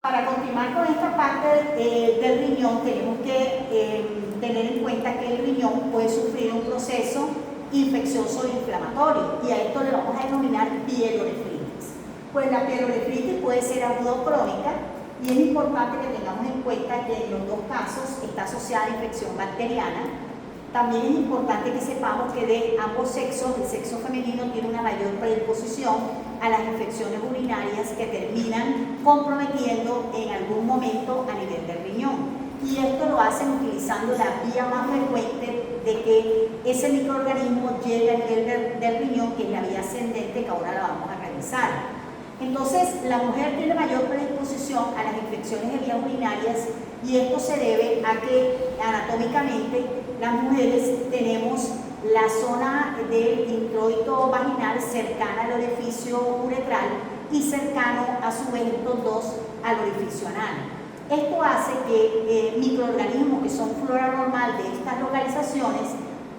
Para continuar con esta parte del riñón, tenemos que tener en cuenta que el riñón puede sufrir un proceso infeccioso e inflamatorio, y a esto le vamos a denominar pielonefritis. Pues la pielonefritis puede ser aguda o crónica, y es importante que tengamos en cuenta que en los dos casos está asociada a infección bacteriana. También es importante que sepamos que de ambos sexos, el sexo femenino tiene una mayor predisposición a las infecciones urinarias que terminan comprometiendo en algún momento a nivel del riñón. Y esto lo hacen utilizando la vía más frecuente de que ese microorganismo llegue a nivel del riñón, que es la vía ascendente, que ahora la vamos a revisar. Entonces, la mujer tiene mayor predisposición a las infecciones de vías urinarias, y esto se debe a que anatómicamente las mujeres tenemos la zona del introito vaginal cercana al orificio uretral y cercano a su vez estos dos al orificio anal. Esto hace que microorganismos que son flora normal de estas localizaciones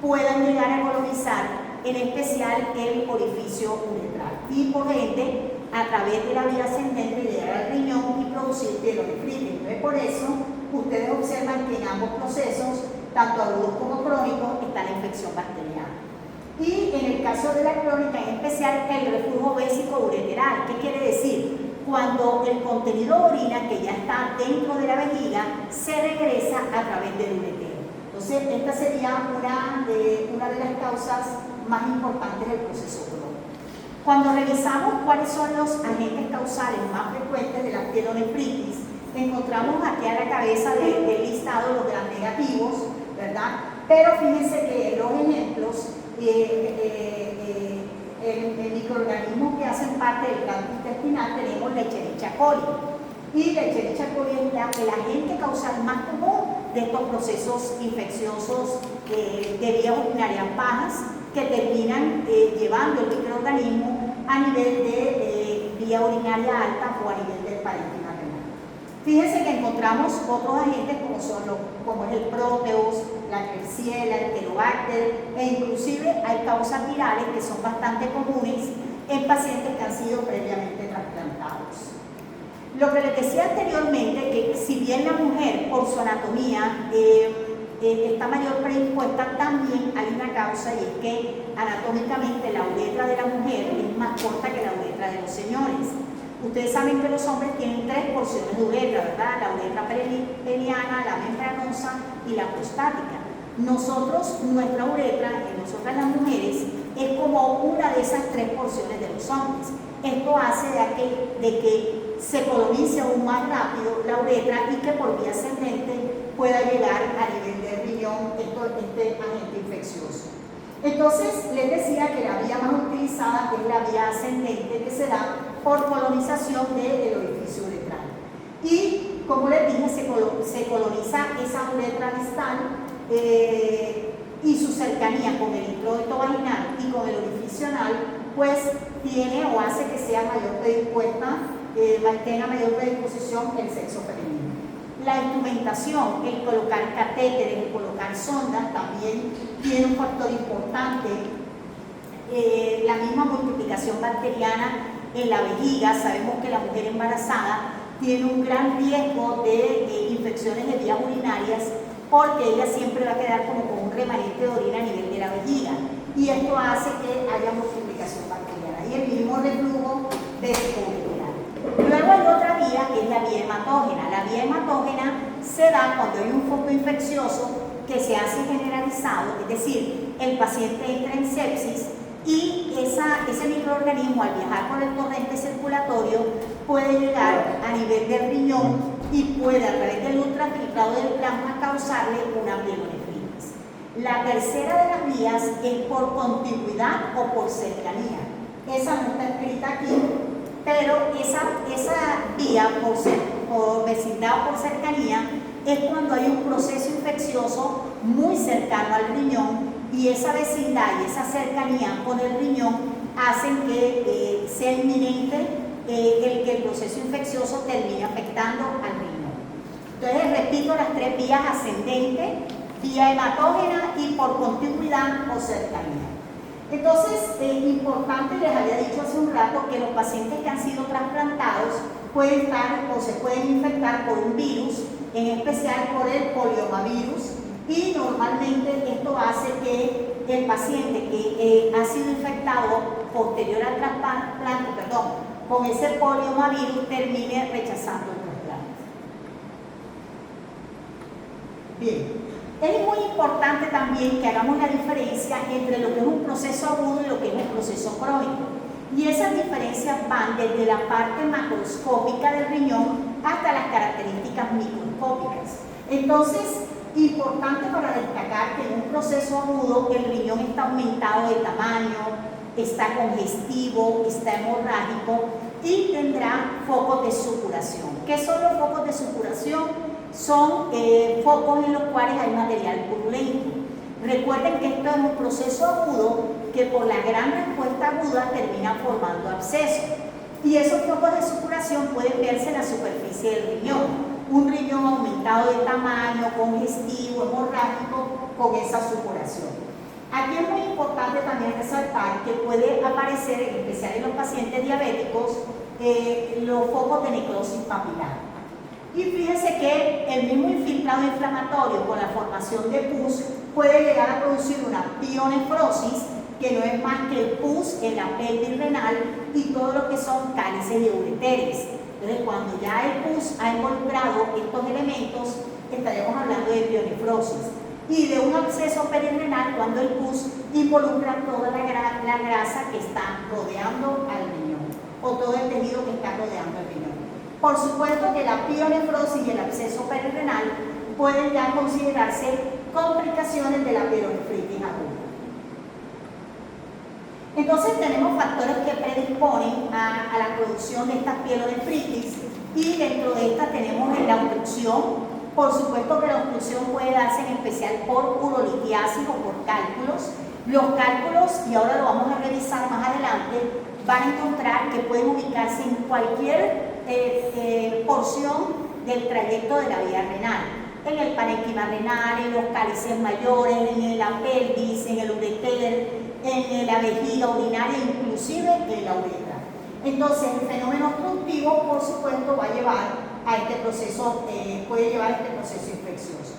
puedan llegar a colonizar en especial el orificio uretral y por ende a través de la vía ascendente llegar al riñón y producir pielonefritis. Entonces, por eso ustedes observan que en ambos procesos, tanto agudos como crónicos, está la infección bacteriana. Y en el caso de la crónica, en especial el reflujo vésico-ureteral. ¿Qué quiere decir? Cuando el contenido de orina que ya está dentro de la vejiga se regresa a través del uretero. Entonces, esta sería una de las causas más importantes del proceso crónico. Cuando revisamos cuáles son los agentes causales más frecuentes de la pielonefritis, encontramos aquí a la cabeza del listado los gram negativos, ¿verdad? Pero fíjense que en los ejemplos, el microorganismos que hacen parte del tracto intestinal tenemos Echerichia coli. Y Echerichia coli es el agente causal más común de estos procesos infecciosos de vías urinarias bajas que terminan llevando el microorganismo a nivel de vía urinaria alta o a nivel del parénquima renal. Fíjense que encontramos otros agentes como es el Proteus, la Klebsiella, el Helicobacter, e inclusive hay causas virales que son bastante comunes en pacientes que han sido previamente trasplantados. Lo que les decía anteriormente, que si bien la mujer por su anatomía está mayor predispuesta, también hay una causa, y es que anatómicamente la uretra de la mujer es más corta que la uretra de los señores. Ustedes saben que los hombres tienen 3 porciones de uretra, ¿verdad? La uretra peniana, la membranosa y la prostática. Nuestra uretra, en nosotras las mujeres, es como una de esas 3 porciones de los hombres. Esto hace de que se colonice aún más rápido la uretra y que por vía ascendente pueda llegar a nivel del riñón este agente infeccioso. Entonces, les decía que la vía más utilizada es la vía ascendente, que se da por colonización del orificio uretral. Y, como les dije, se coloniza esa uretra distal y su cercanía con el introito vaginal y con el orificio anal, pues tiene o hace que sea mayor predispuesta, tenga mayor predisposición el sexo femenino. La instrumentación, el colocar catéteres, el colocar sondas, también tiene un factor importante. La misma multiplicación bacteriana en la vejiga, sabemos que la mujer embarazada tiene un gran riesgo de infecciones de vías urinarias, porque ella siempre va a quedar como con un remanente de orina a nivel de la vejiga, y esto hace que haya multiplicación bacteriana y el mismo reflujo vésico-ureteral. Luego hay otra vía, que es la vía hematógena. La vía hematógena se da cuando hay un foco infeccioso que se hace generalizado, es decir, el paciente entra en sepsis y ese microorganismo, al viajar por el torrente circulatorio, puede llegar a nivel del riñón y puede, a través del ultrafiltrado del plasma, causarle una pielonefritis. La tercera de las vías es por contigüidad o por cercanía. Esa no está escrita aquí, pero esa vía por vecindad o por cercanía es cuando hay un proceso infeccioso muy cercano al riñón, y esa vecindad y esa cercanía con el riñón hacen que sea inminente que el proceso infeccioso termine afectando al riñón. Entonces, repito las 3 vías: ascendente, vía hematógena y por contigüidad o cercanía. Entonces, importante, les había dicho hace un rato que los pacientes que han sido trasplantados puede estar o se pueden infectar por un virus, en especial por el poliomavirus, y normalmente esto hace que el paciente que ha sido infectado posterior al trasplante, con ese poliomavirus termine rechazando el trasplante. Bien. Es muy importante también que hagamos la diferencia entre lo que es un proceso agudo y lo que es un proceso crónico. Y esas diferencias van desde la parte macroscópica del riñón hasta las características microscópicas. Entonces, importante para destacar que en un proceso agudo el riñón está aumentado de tamaño, está congestivo, está hemorrágico y tendrá focos de supuración. ¿Qué son los focos de supuración? Son focos en los cuales hay material purulento. Recuerden que esto es un proceso agudo que por la gran respuesta aguda termina formando abscesos. Y esos focos de supuración pueden verse en la superficie del riñón. Un riñón aumentado de tamaño, congestivo, hemorrágico, con esa supuración. Aquí es muy importante también resaltar que puede aparecer, en especial en los pacientes diabéticos, los focos de necrosis papilar. Y fíjense que el mismo infiltrado inflamatorio con la formación de pus puede llegar a producir una pionefrosis, que no es más que el pus en la pelvis renal y todo lo que son cálices y ureteres. Entonces, cuando ya el pus ha involucrado estos elementos, estaríamos hablando de pionefrosis. Y de un absceso perirenal cuando el pus involucra toda la grasa que está rodeando al riñón, o todo el tejido que está rodeando el riñón. Por supuesto que la pionefrosis y el absceso perirenal pueden ya considerarse complicaciones de la pielonefritis aguda. Entonces tenemos factores que predisponen a la producción de estas pielonefritis, y dentro de estas tenemos la obstrucción. Por supuesto que la obstrucción puede darse en especial por urolitiasis o por cálculos. Los cálculos, y ahora lo vamos a revisar más adelante, van a encontrar que pueden ubicarse en cualquier porción del trayecto de la vía renal, en el parénquima renal, en los cálices mayores, en la pelvis, en el ureter, en la vejiga urinaria, inclusive en la uretra. Entonces, el fenómeno obstructivo, por supuesto, va a llevar a este proceso, puede llevar a este proceso infeccioso.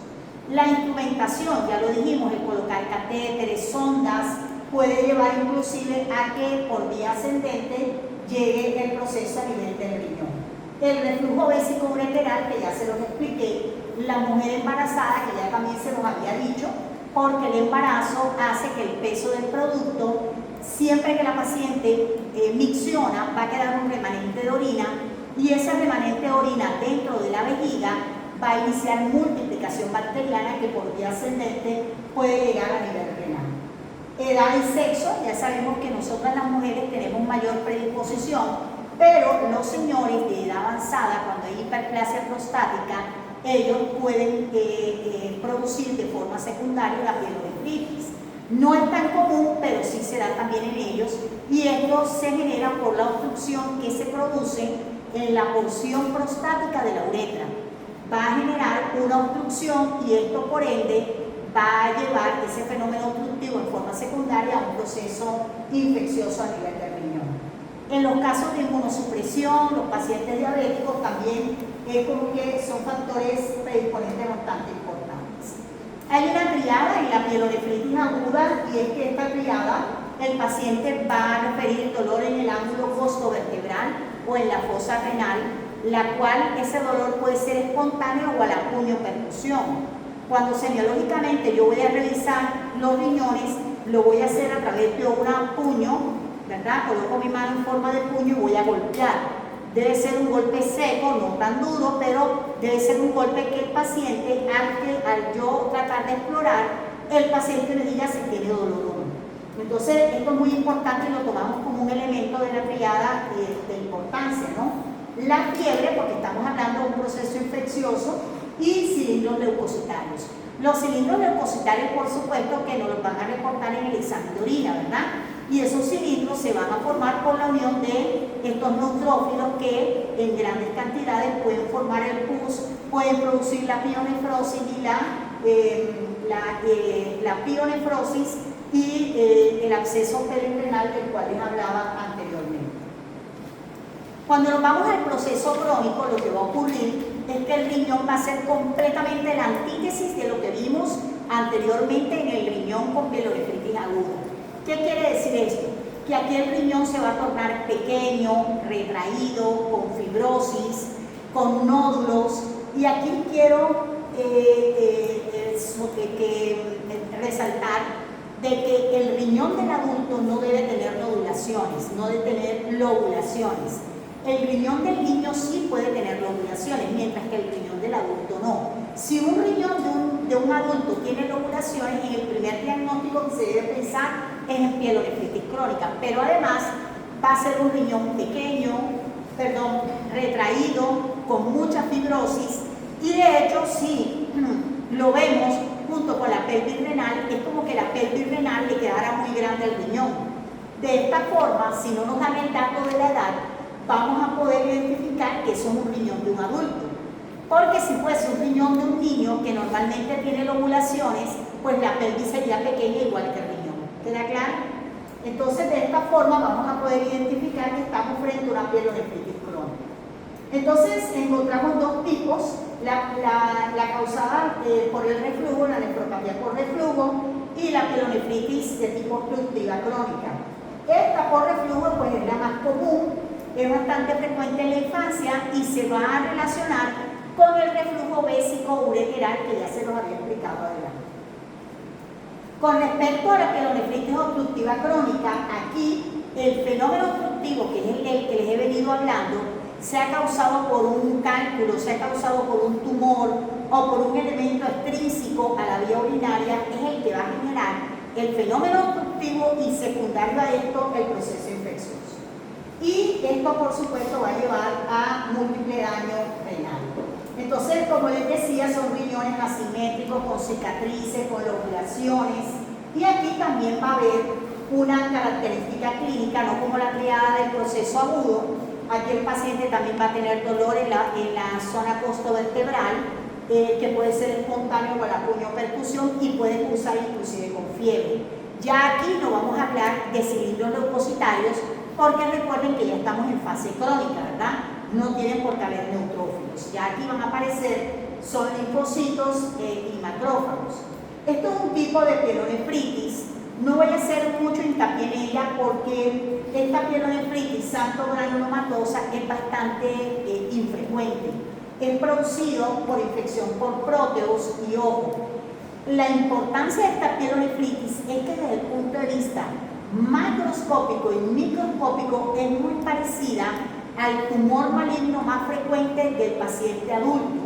La instrumentación, ya lo dijimos, el colocar catéteres, sondas, puede llevar inclusive a que por vía ascendente llegue el proceso a nivel del riñón. El reflujo vésico-ureteral, que ya se los expliqué, la mujer embarazada, que ya también se los había dicho, porque el embarazo hace que el peso del producto, siempre que la paciente micciona, va a quedar un remanente de orina, y ese remanente de orina dentro de la vejiga va a iniciar multiplicación bacteriana que por vía ascendente puede llegar a nivel renal. Edad y sexo, ya sabemos que nosotras las mujeres tenemos mayor predisposición, pero los señores de edad avanzada, cuando hay hiperplasia prostática, ellos pueden producir de forma secundaria la pielonefritis. No es tan común, pero sí se da también en ellos, y esto se genera por la obstrucción que se produce en la porción prostática de la uretra. Va a generar una obstrucción y esto por ende va a llevar ese fenómeno obstructivo en forma secundaria a un proceso infeccioso a nivel del riñón. En los casos de inmunosupresión, los pacientes diabéticos también es como que son factores predisponentes bastante importantes. Hay una triada en la pielonefritis aguda, y es que esta triada el paciente va a referir el dolor en el ángulo costovertebral o en la fosa renal, la cual ese dolor puede ser espontáneo o a la puño-percusión. Cuando semiológicamente yo voy a revisar los riñones, lo voy a hacer a través de un puño, ¿verdad? Coloco mi mano en forma de puño y voy a golpear. Debe ser un golpe seco, no tan duro, pero debe ser un golpe que el paciente, al yo tratar de explorar, el paciente me diga si tiene dolor o no. Entonces, esto es muy importante y lo tomamos como un elemento de la triada de importancia, ¿no? La fiebre, porque estamos hablando de un proceso infeccioso, y cilindros leucocitarios. Los cilindros leucocitarios, por supuesto, que nos los van a reportar en el examen de orina, ¿verdad? Y esos cilindros se van a formar por la unión de estos neutrófilos que en grandes cantidades pueden formar el pus, pueden producir la pionefrosis y la pionefrosis y el absceso perirenal del cual les hablaba anteriormente. Cuando nos vamos al proceso crónico, lo que va a ocurrir es que el riñón va a ser completamente la antítesis de lo que vimos anteriormente en el riñón con pielonefritis aguda. ¿Qué quiere decir esto? Que aquí el riñón se va a tornar pequeño, retraído, con fibrosis, con nódulos, y aquí quiero resaltar de que el riñón del adulto no debe tener nodulaciones, no debe tener lobulaciones. El riñón del niño sí puede tener lobulaciones, mientras que el riñón del adulto no. Si un riñón de un adulto tiene lobulaciones, en el primer diagnóstico que se debe pensar es en pielonefritis crónica, pero además va a ser un riñón pequeño, retraído, con mucha fibrosis, y de hecho si lo vemos junto con la pelvis renal, es como que la pelvis renal le quedara muy grande al riñón. De esta forma, si no nos dan el dato de la edad, vamos a poder identificar que eso es un riñón de un adulto. Porque si fuese un riñón de un niño que normalmente tiene lobulaciones, pues la pelvis sería pequeña igual que el riñón. ¿Queda claro? Entonces, de esta forma vamos a poder identificar que estamos frente a una pielonefritis crónica. Entonces, encontramos dos tipos, la causada por el reflujo, la nefropatía por reflujo, y la pielonefritis de tipo obstructiva crónica. Esta por reflujo pues es la más común, es bastante frecuente en la infancia y se va a relacionar con el reflujo bésico ureteral que ya se los había explicado adelante. Con respecto a la pielonefritis obstructiva crónica, aquí el fenómeno obstructivo, que es el que les he venido hablando, se ha causado por un cálculo, se ha causado por un tumor o por un elemento extrínseco a la vía urinaria, es el que va a generar el fenómeno obstructivo y secundario a esto el proceso infeccioso. Y esto, por supuesto, va a llevar a múltiple daño renal. Entonces, como les decía, son riñones asimétricos, con cicatrices, con lobulaciones, y aquí también va a haber una característica clínica, no como la triada del proceso agudo. Aquí el paciente también va a tener dolor en la zona costovertebral, que puede ser espontáneo o a la puño-percusión y puede cursar inclusive con fiebre. Ya aquí no vamos a hablar de cilindros leucocitarios, porque recuerden que ya estamos en fase crónica, ¿verdad? No tienen por qué haber neutrófilos. Ya aquí van a aparecer son linfocitos y macrófagos. Esto es un tipo de pielonefritis. No voy a hacer mucho hincapié en ella porque esta pielonefritis xantogranulomatosa es bastante infrecuente. Es producido por infección por próteos y ojo. La importancia de esta pielonefritis es que desde el punto de vista macroscópico y microscópico es muy parecida al tumor maligno más frecuente del paciente adulto.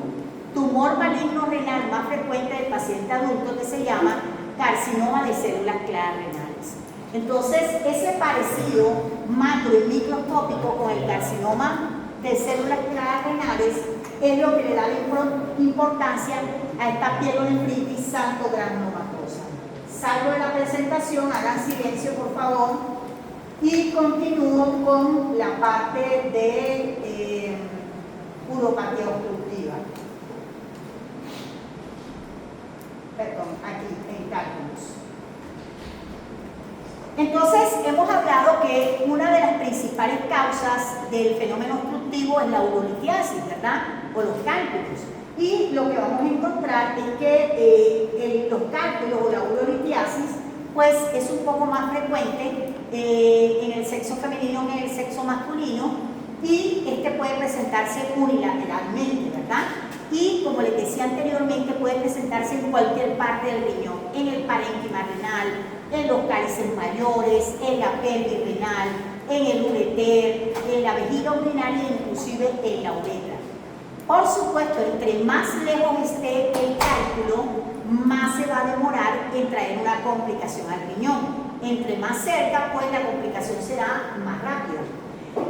Tumor maligno renal más frecuente del paciente adulto que se llama carcinoma de células claras renales. Entonces, ese parecido macro y microscópico con el carcinoma de células claras renales es lo que le da la importancia a esta pielonefritis xantogranulomatosa. Salgo de la presentación, hagan silencio por favor, y continúo con la parte de uropatía obstructiva. Perdón, aquí en cálculos. Entonces, hemos hablado que una de las principales causas del fenómeno obstructivo es la urolitiasis, ¿verdad? O los cálculos. Y lo que vamos a encontrar es que los cálculos o la urolitiasis pues es un poco más frecuente en el sexo femenino que en el sexo masculino, y este puede presentarse unilateralmente, ¿verdad? Y como les decía anteriormente, puede presentarse en cualquier parte del riñón, en el parénquima renal, en los cálices mayores, en la pelvis renal, en el ureter, en la vejiga urinaria e inclusive en la uretra. Por supuesto, entre más lejos esté el cálculo, más se va a demorar en traer una complicación al riñón. Entre más cerca, pues la complicación será más rápida.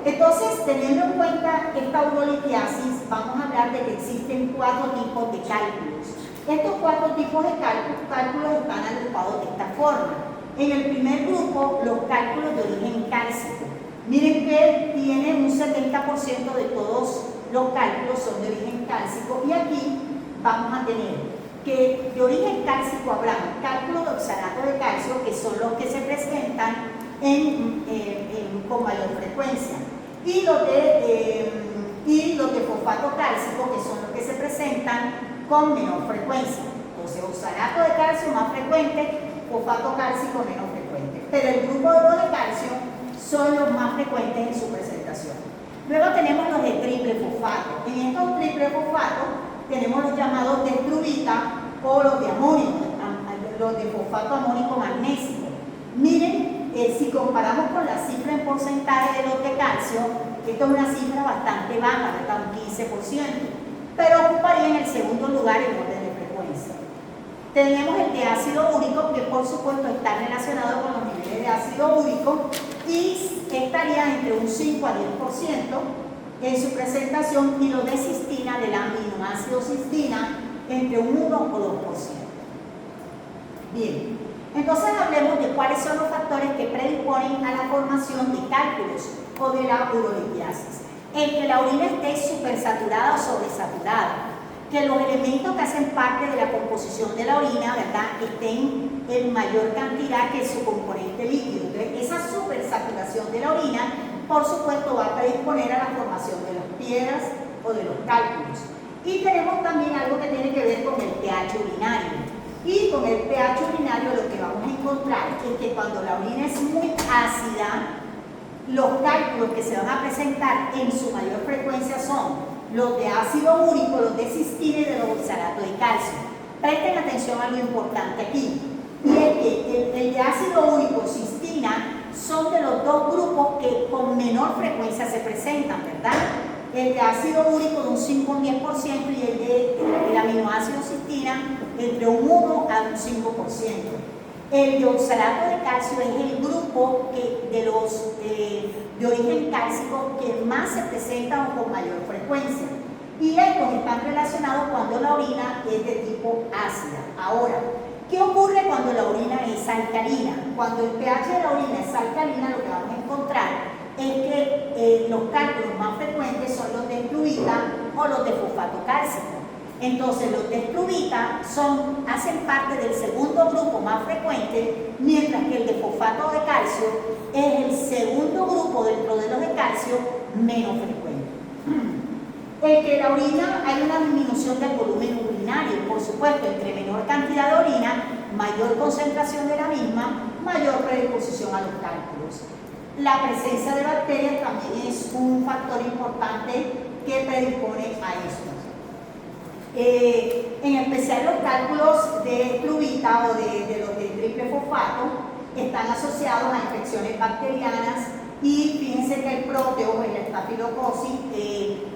Entonces, teniendo en cuenta esta urolitiasis, vamos a hablar de que existen 4 tipos de cálculos. Estos 4 tipos de cálculos están agrupados de esta forma. En el primer grupo, los cálculos de origen cálcico. Miren que tiene un 70% de todos los cálculos son de origen cálcico, y aquí vamos a tener que de origen cálcico hablamos cálculos de oxalato de calcio, que son los que se presentan con mayor frecuencia. y los de fosfato cálcico, que son los que se presentan con menor frecuencia. Entonces, oxalato de calcio más frecuente, fosfato cálcico menos frecuente. Pero el grupo de los de calcio son los más frecuentes en su presentación. Luego tenemos los de triple fosfato. En estos triple fosfatos tenemos los llamados de estrubita o los de amonio, los de fosfato amónico magnésico. Miren, si comparamos con la cifra en porcentaje de los de calcio, esto es una cifra bastante baja, ¿verdad? Un 15%, pero ocuparía en el segundo lugar en orden de frecuencia. Tenemos el de ácido úrico, que por supuesto está relacionado con los niveles de ácido úrico y estaría entre un 5 a 10% en su presentación, y los de cistina, del aminoácido cistina, entre un 1 o 2%. Bien, entonces hablemos de cuáles son los factores que predisponen a la formación de cálculos o de la urolitiasis. El que la orina esté supersaturada o sobresaturada, que los elementos que hacen parte de la composición de la orina, ¿verdad?, estén en mayor cantidad que su componente líquido. Entonces, esa supersaturación de la orina, por supuesto, va a predisponer a la formación de las piedras o de los cálculos. Y tenemos también algo que tiene que ver con el pH urinario. Y con el pH urinario lo que vamos a encontrar es que cuando la orina es muy ácida, los cálculos que se van a presentar en su mayor frecuencia son los de ácido úrico, los de cistina y de los oxalatos de calcio. Presten atención a lo importante aquí, y es que el de ácido úrico, cistina, son de los dos grupos que con menor frecuencia se presentan, ¿verdad? El de ácido úrico de un 5 a un 10% y el de aminoácido cistina entre un 1 a un 5%. El de oxalato de calcio es el grupo de los de origen cálcico que más se presentan con mayor frecuencia. Y estos están relacionados cuando la orina es de tipo ácida. Ahora, ¿qué ocurre cuando la orina es alcalina? Cuando el pH de la orina es alcalina, lo que vamos a encontrar es que los cálculos más frecuentes son los de estrubita o los de fosfato cálcico. Entonces, los de estrubita hacen parte del segundo grupo más frecuente, mientras que el de fosfato de calcio es el segundo grupo dentro de los de calcio menos frecuente. El que la orina, hay una disminución del volumen urinario, por supuesto, entre menor cantidad de orina, mayor concentración de la misma, mayor predisposición a los cálculos. La presencia de bacterias también es un factor importante que predispone a eso. En especial los cálculos de estrubita o de los de triple fosfato están asociados a infecciones bacterianas, y fíjense que el próteo, el estafilocosis,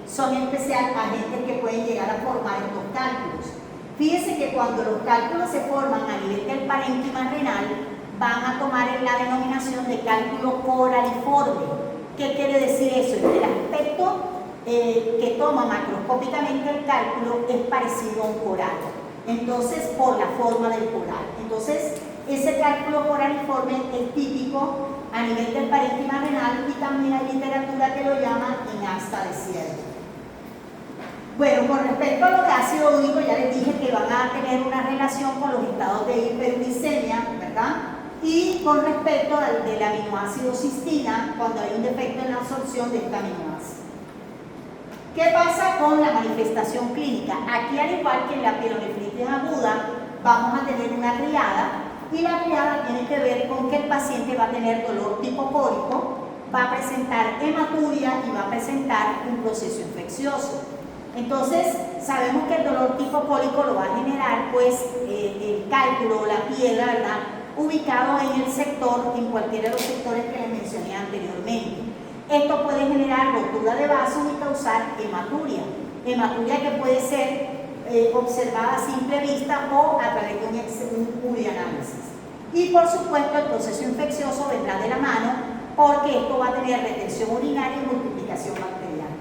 son en especial agentes que pueden llegar a formar estos cálculos. Fíjense que cuando los cálculos se forman a nivel del parénquima renal, van a tomar la denominación de cálculo coraliforme. ¿Qué quiere decir eso? El aspecto que toma macroscópicamente el cálculo es parecido a un coral. Entonces, por la forma del coral. Entonces, ese cálculo coraliforme es típico a nivel del parénquima renal, y también hay literatura que lo llama en asta de ciervo. Bueno, con respecto a los de ácido úrico, ya les dije que van a tener una relación con los estados de hiperuricemia, ¿verdad? Y con respecto al del aminoácido cistina, cuando hay un defecto en la absorción de este aminoácido. ¿Qué pasa con la manifestación clínica? Aquí, al igual que en la pielonefritis aguda, vamos a tener una triada, y la triada tiene que ver con que el paciente va a tener dolor tipo cólico, va a presentar hematuria y va a presentar un proceso infeccioso. Entonces, sabemos que el dolor tipo cólico lo va a generar pues el cálculo o la piedra, ¿verdad?, ubicado en el sector, en cualquiera de los sectores que les mencioné anteriormente. Esto puede generar rotura de vasos y causar hematuria. Hematuria que puede ser observada a simple vista o a través de un urianálisis. Y por supuesto, el proceso infeccioso vendrá de la mano, porque esto va a tener retención urinaria y multiplicación bacteriana.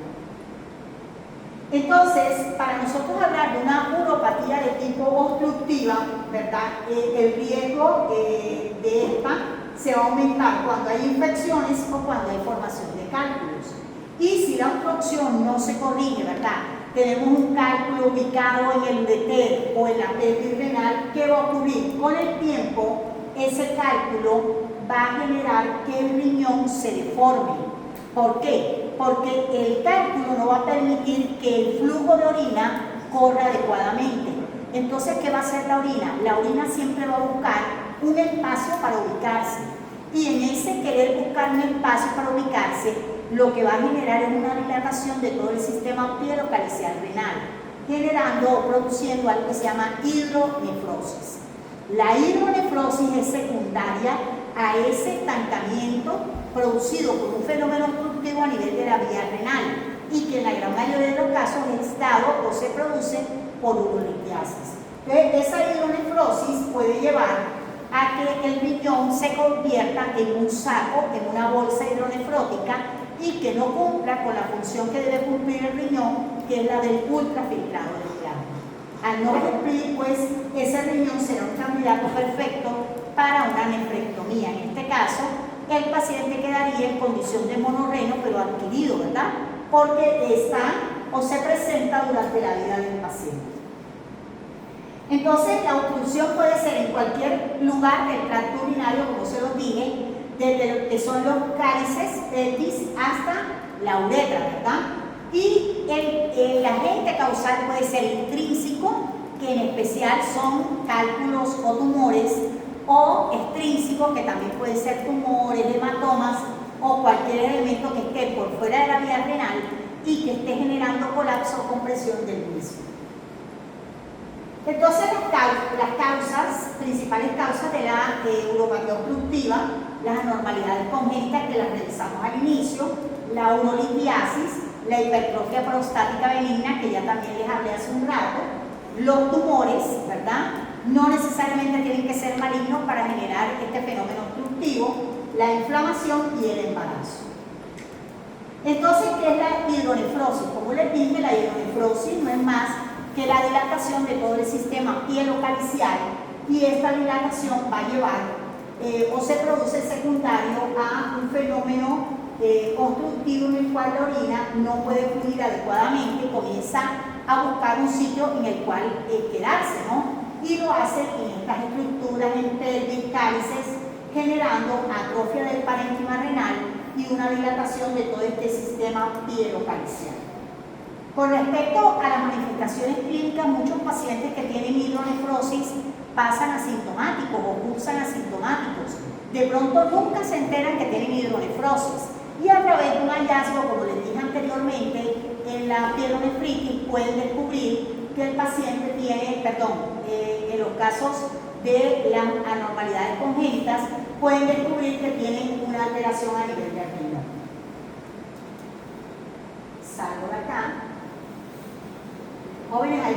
Entonces, para nosotros hablar de una uropatía de tipo obstructiva, ¿verdad?, el riesgo de esta se va a aumentar cuando hay infecciones o cuando hay formación de cálculos. Y si la obstrucción no se corrige, ¿verdad?, tenemos un cálculo ubicado en el ureter o en la pelvis renal, ¿qué va a ocurrir? Con el tiempo, ese cálculo va a generar que el riñón se deforme. ¿Por qué? Porque el cálculo no va a permitir que el flujo de orina corra adecuadamente. Entonces, ¿qué va a hacer la orina? La orina siempre va a buscar un espacio para ubicarse. Y en ese querer buscar un espacio para ubicarse, lo que va a generar es una dilatación de todo el sistema pielocalicial renal, generando o produciendo algo que se llama hidronefrosis. La hidronefrosis es secundaria a ese estancamiento producido por un fenómeno obstructivo a nivel de la vía renal y que en la gran mayoría de los casos es dado o se produce por urolitiasis. Entonces, esa hidronefrosis puede llevar a que el riñón se convierta en un saco, en una bolsa hidronefrótica y que no cumpla con la función que debe cumplir el riñón, que es la del ultrafiltrado del plasma. Al no cumplir, pues, ese riñón será un candidato perfecto para una nefrectomía. En este caso, el paciente quedaría en condición de monorreno, pero adquirido, ¿verdad? Porque está o se presenta durante la vida del paciente. Entonces, la obstrucción puede ser en cualquier lugar del tracto urinario, como se los dije, desde lo que son los cálices, pelvis, hasta la uretra, ¿verdad? Y el agente causal puede ser intrínseco, que en especial son cálculos o tumores, o extrínsecos, que también pueden ser tumores, hematomas, o cualquier elemento que esté por fuera de la vía renal y que esté generando colapso o compresión del mismo. Entonces, las principales causas de la uropatía obstructiva, las anormalidades congénitas que las revisamos al inicio, la urolitiasis, la hipertrofia prostática benigna, que ya también les hablé hace un rato, los tumores, ¿verdad? No necesariamente tienen que ser malignos para generar este fenómeno obstructivo, la inflamación y el embarazo. Entonces, ¿qué es la hidronefrosis? Como les dije, la hidronefrosis no es más que la dilatación de todo el sistema pielocalicial, y esta dilatación va a llevar o se produce secundario a un fenómeno obstructivo en el cual la orina no puede fluir adecuadamente y comienza a buscar un sitio en el cual quedarse, ¿no? Y lo hace en estas estructuras, en pelvis, cálices, generando atrofia del parénquima renal y una dilatación de todo este sistema pielocalicial. Con respecto a las manifestaciones clínicas, muchos pacientes que tienen hidronefrosis pasan asintomáticos o cursan asintomáticos. De pronto nunca se enteran que tienen hidronefrosis y a través de un hallazgo, como les dije anteriormente, en la pielonefritis pueden descubrir que el paciente tiene, en los casos de las anormalidades congénitas, pueden descubrir que tienen una alteración a nivel de arriba. Salgo de acá. Jóvenes, hay